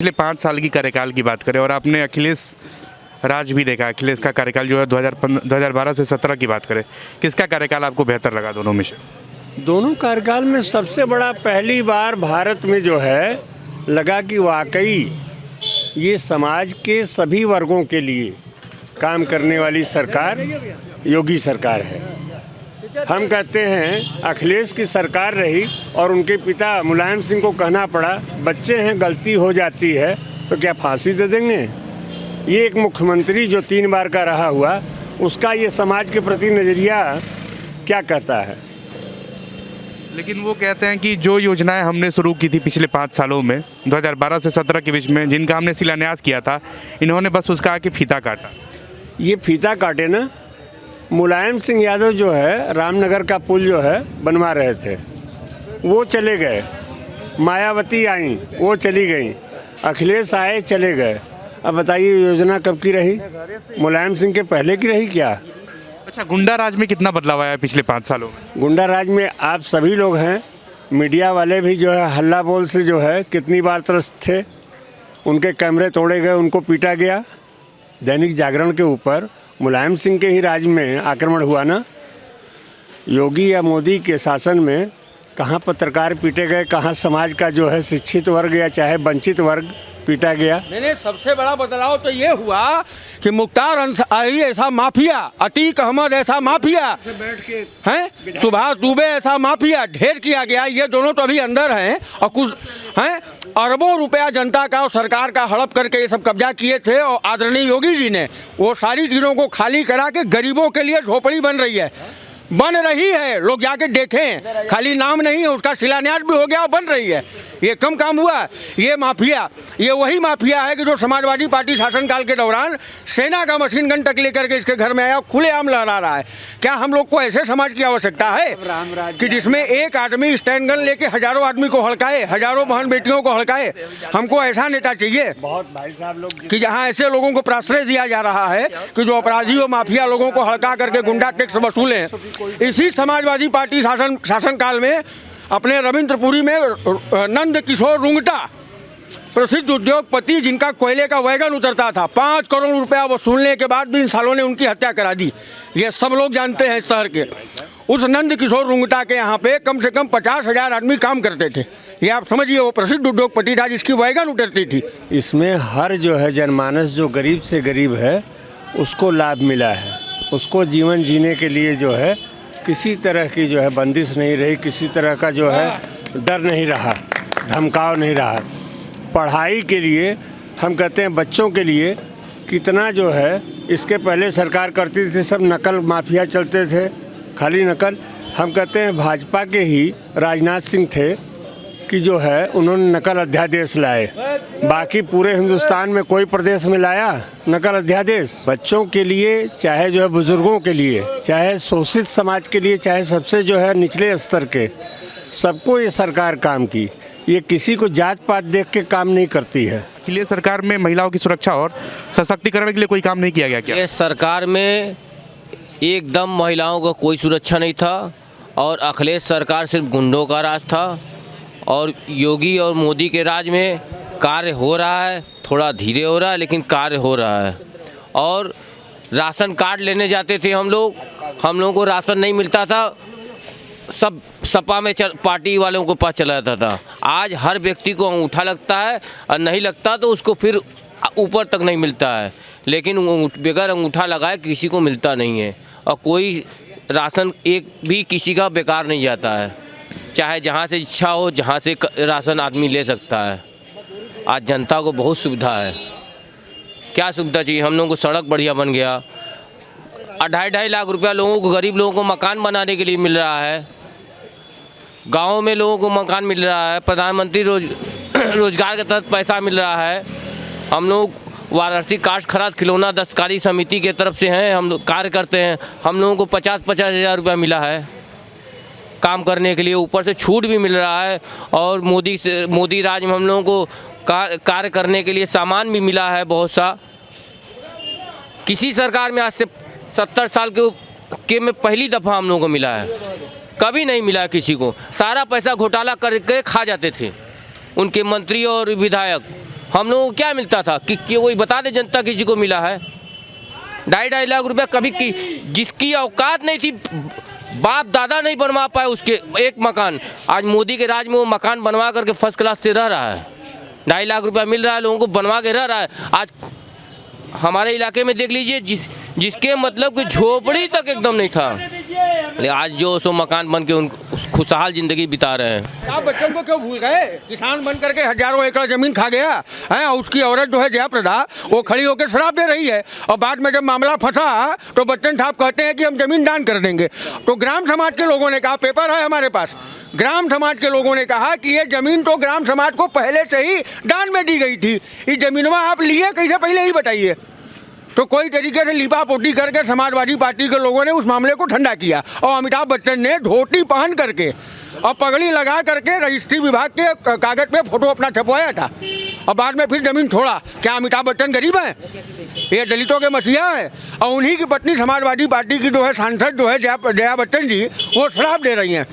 पिछले 5 साल की कार्यकाल की बात करें और आपने अखिलेश राज भी देखा, अखिलेश का कार्यकाल जो है 2012 से 17 की बात करें, किसका कार्यकाल आपको बेहतर लगा दोनों में से? दोनों कार्यकाल में सबसे बड़ा पहली बार भारत में जो है लगा कि वाकई ये समाज के सभी वर्गों के लिए काम करने वाली सरकार योगी सरकार है। हम कहते हैं अखिलेश की सरकार रही और उनके पिता मुलायम सिंह को कहना पड़ा बच्चे हैं गलती हो जाती है तो क्या फांसी दे देंगे। ये एक मुख्यमंत्री जो 3 बार का रहा हुआ उसका ये समाज के प्रति नज़रिया क्या कहता है। लेकिन वो कहते हैं कि जो योजनाएं हमने शुरू की थी पिछले 5 सालों में 2012 से 17 के बीच में, जिनका हमने शिलान्यास किया था, इन्होंने बस उसका आके फीता काटा। ये फीता काटे ना, मुलायम सिंह यादव जो है रामनगर का पुल जो है बनवा रहे थे, वो चले गए। मायावती आई, वो चली गई। अखिलेश आए, चले गए। अब बताइए योजना कब की रही? मुलायम सिंह के पहले की रही क्या? अच्छा, गुंडा राज में कितना बदलाव आया पिछले 5 सालों में? गुंडा राज में आप सभी लोग हैं, मीडिया वाले भी जो है हल्ला बोल से जो है कितनी बार त्रस्त थे। उनके कैमरे तोड़े गए, उनको पीटा गया। दैनिक जागरण के ऊपर मुलायम सिंह के ही राज में आक्रमण हुआ ना। योगी या मोदी के शासन में कहाँ पत्रकार पीटे गए, कहाँ समाज का जो है शिक्षित वर्ग या चाहे वंचित वर्ग पीटा गया। मैंने सबसे बड़ा बदलाव तो ये हुआ कि मुख्तार अंसारी ऐसा माफिया, अतीक अहमद ऐसा माफिया हैं, सुभाष दुबे ऐसा माफिया ढेर किया गया। ये दोनों तो अभी अंदर हैं और कुछ हैं अरबों रुपया जनता का और सरकार का हड़प करके ये सब कब्जा किए थे। और आदरणीय योगी जी ने वो सारी चीज़ों को खाली करा के गरीबों के लिए झोपड़ी बन रही है, बन रही है। लोग जाके देखें, खाली नाम नहीं है, उसका शिलान्यास भी हो गया और बन रही है। ये कम काम हुआ। ये माफिया, ये वही माफिया है कि जो समाजवादी पार्टी शासनकाल के दौरान सेना का मशीन गन तक लेकर के इसके घर में आया, खुलेआम लहरा रहा है। क्या हम लोग को ऐसे समाज की आवश्यकता है कि जिसमें एक आदमी स्टैंड गन लेके हजारों आदमी को हड़काए, हजारों बहन बेटियों को हड़काए? हमको ऐसा नेता चाहिए कि जहाँ ऐसे लोगों को प्रश्रय दिया जा रहा है कि जो अपराधी और माफिया लोगों को हड़का करके गुंडा टैक्स वसूलें। इसी समाजवादी पार्टी शासनकाल में अपने रविंद्रपुरी में नंद किशोर रुंगटा, प्रसिद्ध उद्योगपति जिनका कोयले का वैगन उतरता था, 5 करोड़ रुपया वसूलने के बाद भी इन सालों ने उनकी हत्या करा दी। ये सब लोग जानते हैं शहर के। उस नंद किशोर रुंगटा के यहाँ पे कम से कम 50,000 आदमी काम करते थे। ये आप समझिए, वो प्रसिद्ध उद्योगपति था जिसकी वैगन उतरती थी। इसमें हर जो है जनमानस जो गरीब से गरीब है उसको लाभ मिला है। उसको जीवन जीने के लिए जो है किसी तरह की जो है बंदिश नहीं रही, किसी तरह का जो है डर नहीं रहा, धमकाव नहीं रहा। पढ़ाई के लिए हम कहते हैं बच्चों के लिए कितना जो है इसके पहले सरकार करती थी, सब नकल माफिया चलते थे, खाली नकल। हम कहते हैं भाजपा के ही राजनाथ सिंह थे कि जो है उन्होंने नकल अध्यादेश लाए। बाकी पूरे हिंदुस्तान में कोई प्रदेश में लाया नकल अध्यादेश? बच्चों के लिए, चाहे जो है बुजुर्गों के लिए, चाहे शोषित समाज के लिए, चाहे सबसे जो है निचले स्तर के, सबको ये सरकार काम की। ये किसी को जात पात देख के काम नहीं करती है। अखिलेश सरकार में महिलाओं की सुरक्षा और सशक्तिकरण के लिए कोई काम नहीं किया गया क्या? ये सरकार में एकदम महिलाओं को कोई सुरक्षा नहीं था और अखिलेश सरकार सिर्फ गुंडों का राज था। और योगी और मोदी के राज में कार्य हो रहा है, थोड़ा धीरे हो रहा है लेकिन कार्य हो रहा है। और राशन कार्ड लेने जाते थे हम लोगों को राशन नहीं मिलता था, सब सपा में पार्टी वालों को पास चला जाता था। आज हर व्यक्ति को अंगूठा लगता है और नहीं लगता तो उसको फिर ऊपर तक नहीं मिलता है, लेकिन बगैर अंगूठा लगाए किसी को मिलता नहीं है। और कोई राशन एक भी किसी का बेकार नहीं जाता है, चाहे जहाँ से इच्छा हो जहाँ से राशन आदमी ले सकता है। आज जनता को बहुत सुविधा है। क्या सुविधा चाहिए? हम लोगों को सड़क बढ़िया बन गया, 2.5 लाख रुपया लोगों को, गरीब लोगों को मकान बनाने के लिए मिल रहा है। गाँव में लोगों को मकान मिल रहा है। प्रधानमंत्री रोजगार के तहत पैसा मिल रहा है। हम लोग वाराणसी काश्त खराद खिलौना दस्तकारी समिति के तरफ से हैं, हम लोग कार्य करते हैं। हम लोगों को 50-50 हज़ार रुपया मिला है काम करने के लिए, ऊपर से छूट भी मिल रहा है। और मोदी राज में हम लोगों को कार्य करने के लिए सामान भी मिला है बहुत सा। किसी सरकार में आज से 70 साल के में पहली दफ़ा हम लोगों को मिला है, कभी नहीं मिला है किसी को। सारा पैसा घोटाला करके खा जाते थे उनके मंत्री और विधायक। हम लोगों को क्या मिलता था कि कोई बता दे जनता किसी को मिला है? 2.5 लाख रुपया कभी की जिसकी औकात नहीं थी, बाप दादा नहीं बनवा पाए उसके एक मकान, आज मोदी के राज में वो मकान बनवा करके फर्स्ट क्लास से रह रहा है। 2.5 लाख रुपया मिल रहा है, लोगों को बनवा के रह रहा है। आज हमारे इलाके में देख लीजिए जिसके मतलब कि झोपड़ी तक एकदम नहीं था, लेकिन आज जो सो मकान बन के उन खुशहाल जिंदगी बिता रहे हैं। आप बच्चों को क्यों भूल गए? किसान बन करके हजारों एकड़ जमीन खा गया है, और उसकी औरत जो है जयाप्रदा वो खड़ी होकर शराब दे रही है, और बाद में जब मामला फंसा तो बच्चन साहब कहते हैं कि हम जमीन दान कर देंगे। तो ग्राम समाज के लोगों ने कहा, पेपर है हमारे पास, ग्राम समाज के लोगों ने कहा कि ये जमीन तो ग्राम समाज को पहले से ही दान में दी गई थी, ये जमीनवा आप लिए कैसे पहले ही बताइए। तो कोई तरीके से लिपा पोती करके समाजवादी पार्टी के लोगों ने उस मामले को ठंडा किया, और अमिताभ बच्चन ने धोती पहन करके और पगड़ी लगा करके रजिस्ट्री विभाग के कागज पे फोटो अपना छपवाया था, और बाद में फिर जमीन छोड़ा। क्या अमिताभ बच्चन गरीब हैं? ये दलितों के मसीहा है। और उन्हीं की पत्नी समाजवादी पार्टी की जो है सांसद जो है जया बच्चन जी, वो शराब दे रही हैं,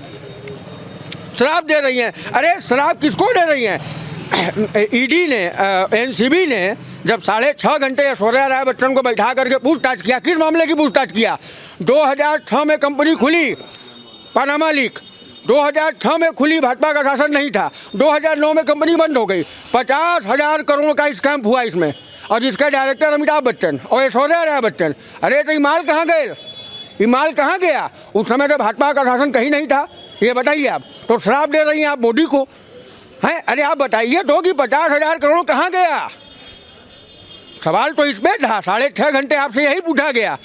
शराब दे रही हैं। अरे शराब किसको दे रही हैं? ईडी ने, एनसीबी ने जब 6.5 घंटे ऐश्वर्या राय बच्चन को बैठा करके पूछताछ किया, किस मामले की पूछताछ किया? 2006 में कंपनी खुली, पनामा लीक, 2006 में खुली, भाजपा का शासन नहीं था, 2009 में कंपनी बंद हो गई, 50,000 करोड़ का स्कैम हुआ इसमें, और जिसका डायरेक्टर अमिताभ बच्चन और ऐश्वर्या राय बच्चन। अरे तो ये माल कहाँ गए? ये माल कहाँ गया? उस समय तो भाजपा का शासन कहीं नहीं था, ये बताइए आप। तो शराब दे रही हैं आप मोदी को, हैं? अरे आप बताइए तो कि 50,000 करोड़ कहाँ गया? सवाल तो इसमें था। 6.5 घंटे आपसे यही पूछा गया।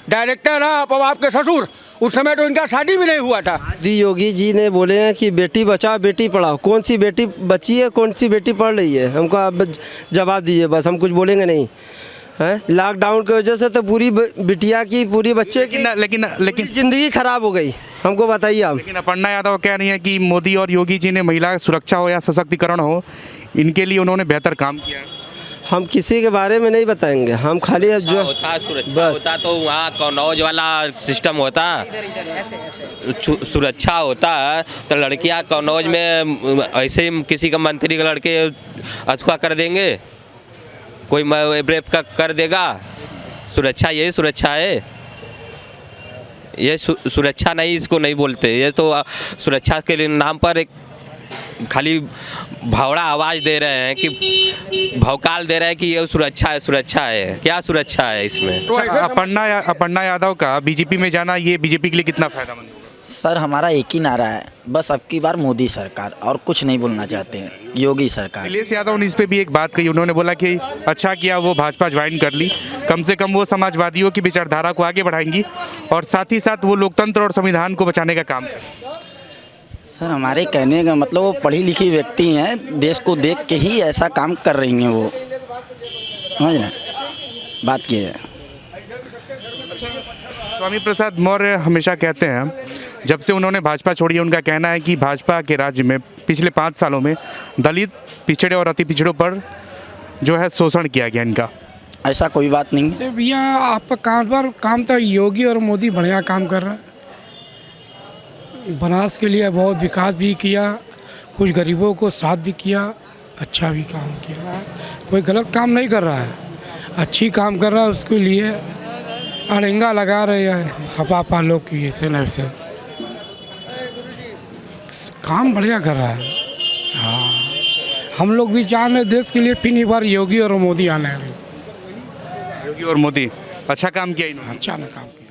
डायरेक्टर आप और आपके ससुर, उस समय तो इनका शादी भी नहीं हुआ था। योगी जी ने बोले हैं कि बेटी बचाओ बेटी पढ़ाओ। कौन सी बेटी बची है, कौन सी बेटी पढ़ रही है? हमको आप जवाब दीजिए, बस हम कुछ बोलेंगे नहीं। हैं? लॉकडाउन की वजह से तो पूरी बिटिया की, पूरी बच्चे की लेकिन ज़िंदगी खराब हो गई। हमको बताइए आप। लेकिन अपर्णा यादव कह रही है कि मोदी और योगी जी ने महिला सुरक्षा हो या सशक्तिकरण हो, इनके लिए उन्होंने बेहतर काम किया है। हम किसी के बारे में नहीं बताएंगे, हम खाली जो होता सुरक्षा होता तो वहाँ कनौज वाला सिस्टम होता, सुरक्षा होता तो लड़कियाँ कनौज में ऐसे ही किसी का मंत्री का लड़के अथवा कर देंगे, कोई रेप का कर देगा। सुरक्षा यही सुरक्षा है, ये सुरक्षा नहीं, इसको नहीं बोलते। ये तो सुरक्षा के नाम पर एक खाली भावड़ा आवाज़ दे रहे हैं, कि भौकाल दे रहे हैं कि ये सुरक्षा है, सुरक्षा है। क्या सुरक्षा है इसमें? तो अपर्णा यादव का बीजेपी में जाना, ये बीजेपी के लिए कितना फायदेमंद होगा? सर हमारा एक ही नारा है, बस अब की बार मोदी सरकार, और कुछ नहीं बोलना चाहते हैं। योगी सरकार। अखिलेश यादव ने इस पे भी एक बात कही, उन्होंने बोला कि अच्छा किया वो भाजपा ज्वाइन कर ली, कम से कम वो समाजवादियों की विचारधारा को आगे बढ़ाएंगी और साथ ही साथ वो लोकतंत्र और संविधान को बचाने का काम करें। सर हमारे कहने का मतलब वो पढ़ी लिखी व्यक्ति हैं, देश को देख के ही ऐसा काम कर रही हैं वो, समझ रहे? बात ये है। स्वामी प्रसाद मौर्य हमेशा कहते हैं, जब से उन्होंने भाजपा छोड़ी है, उनका कहना है कि भाजपा के राज्य में पिछले 5 सालों में दलित, पिछड़े और अति पिछड़ों पर जो है शोषण किया गया इनका। ऐसा कोई बात नहीं है। भैया आपका काम तो योगी और मोदी बढ़िया काम कर रहा है। बनास के लिए बहुत विकास भी किया, कुछ गरीबों को साथ भी किया, अच्छा भी काम किया है। कोई गलत काम नहीं कर रहा है, अच्छी काम कर रहा है। उसके लिए अड़ंगा लगा रहे हैं सपा लोग की, ऐसे न वैसे काम बढ़िया कर रहा है। हाँ, हम लोग भी चाह रहे देश के लिए फिर एक बार योगी और मोदी आने। योगी और मोदी अच्छा काम किया इन्होंने। अच्छा काम किया।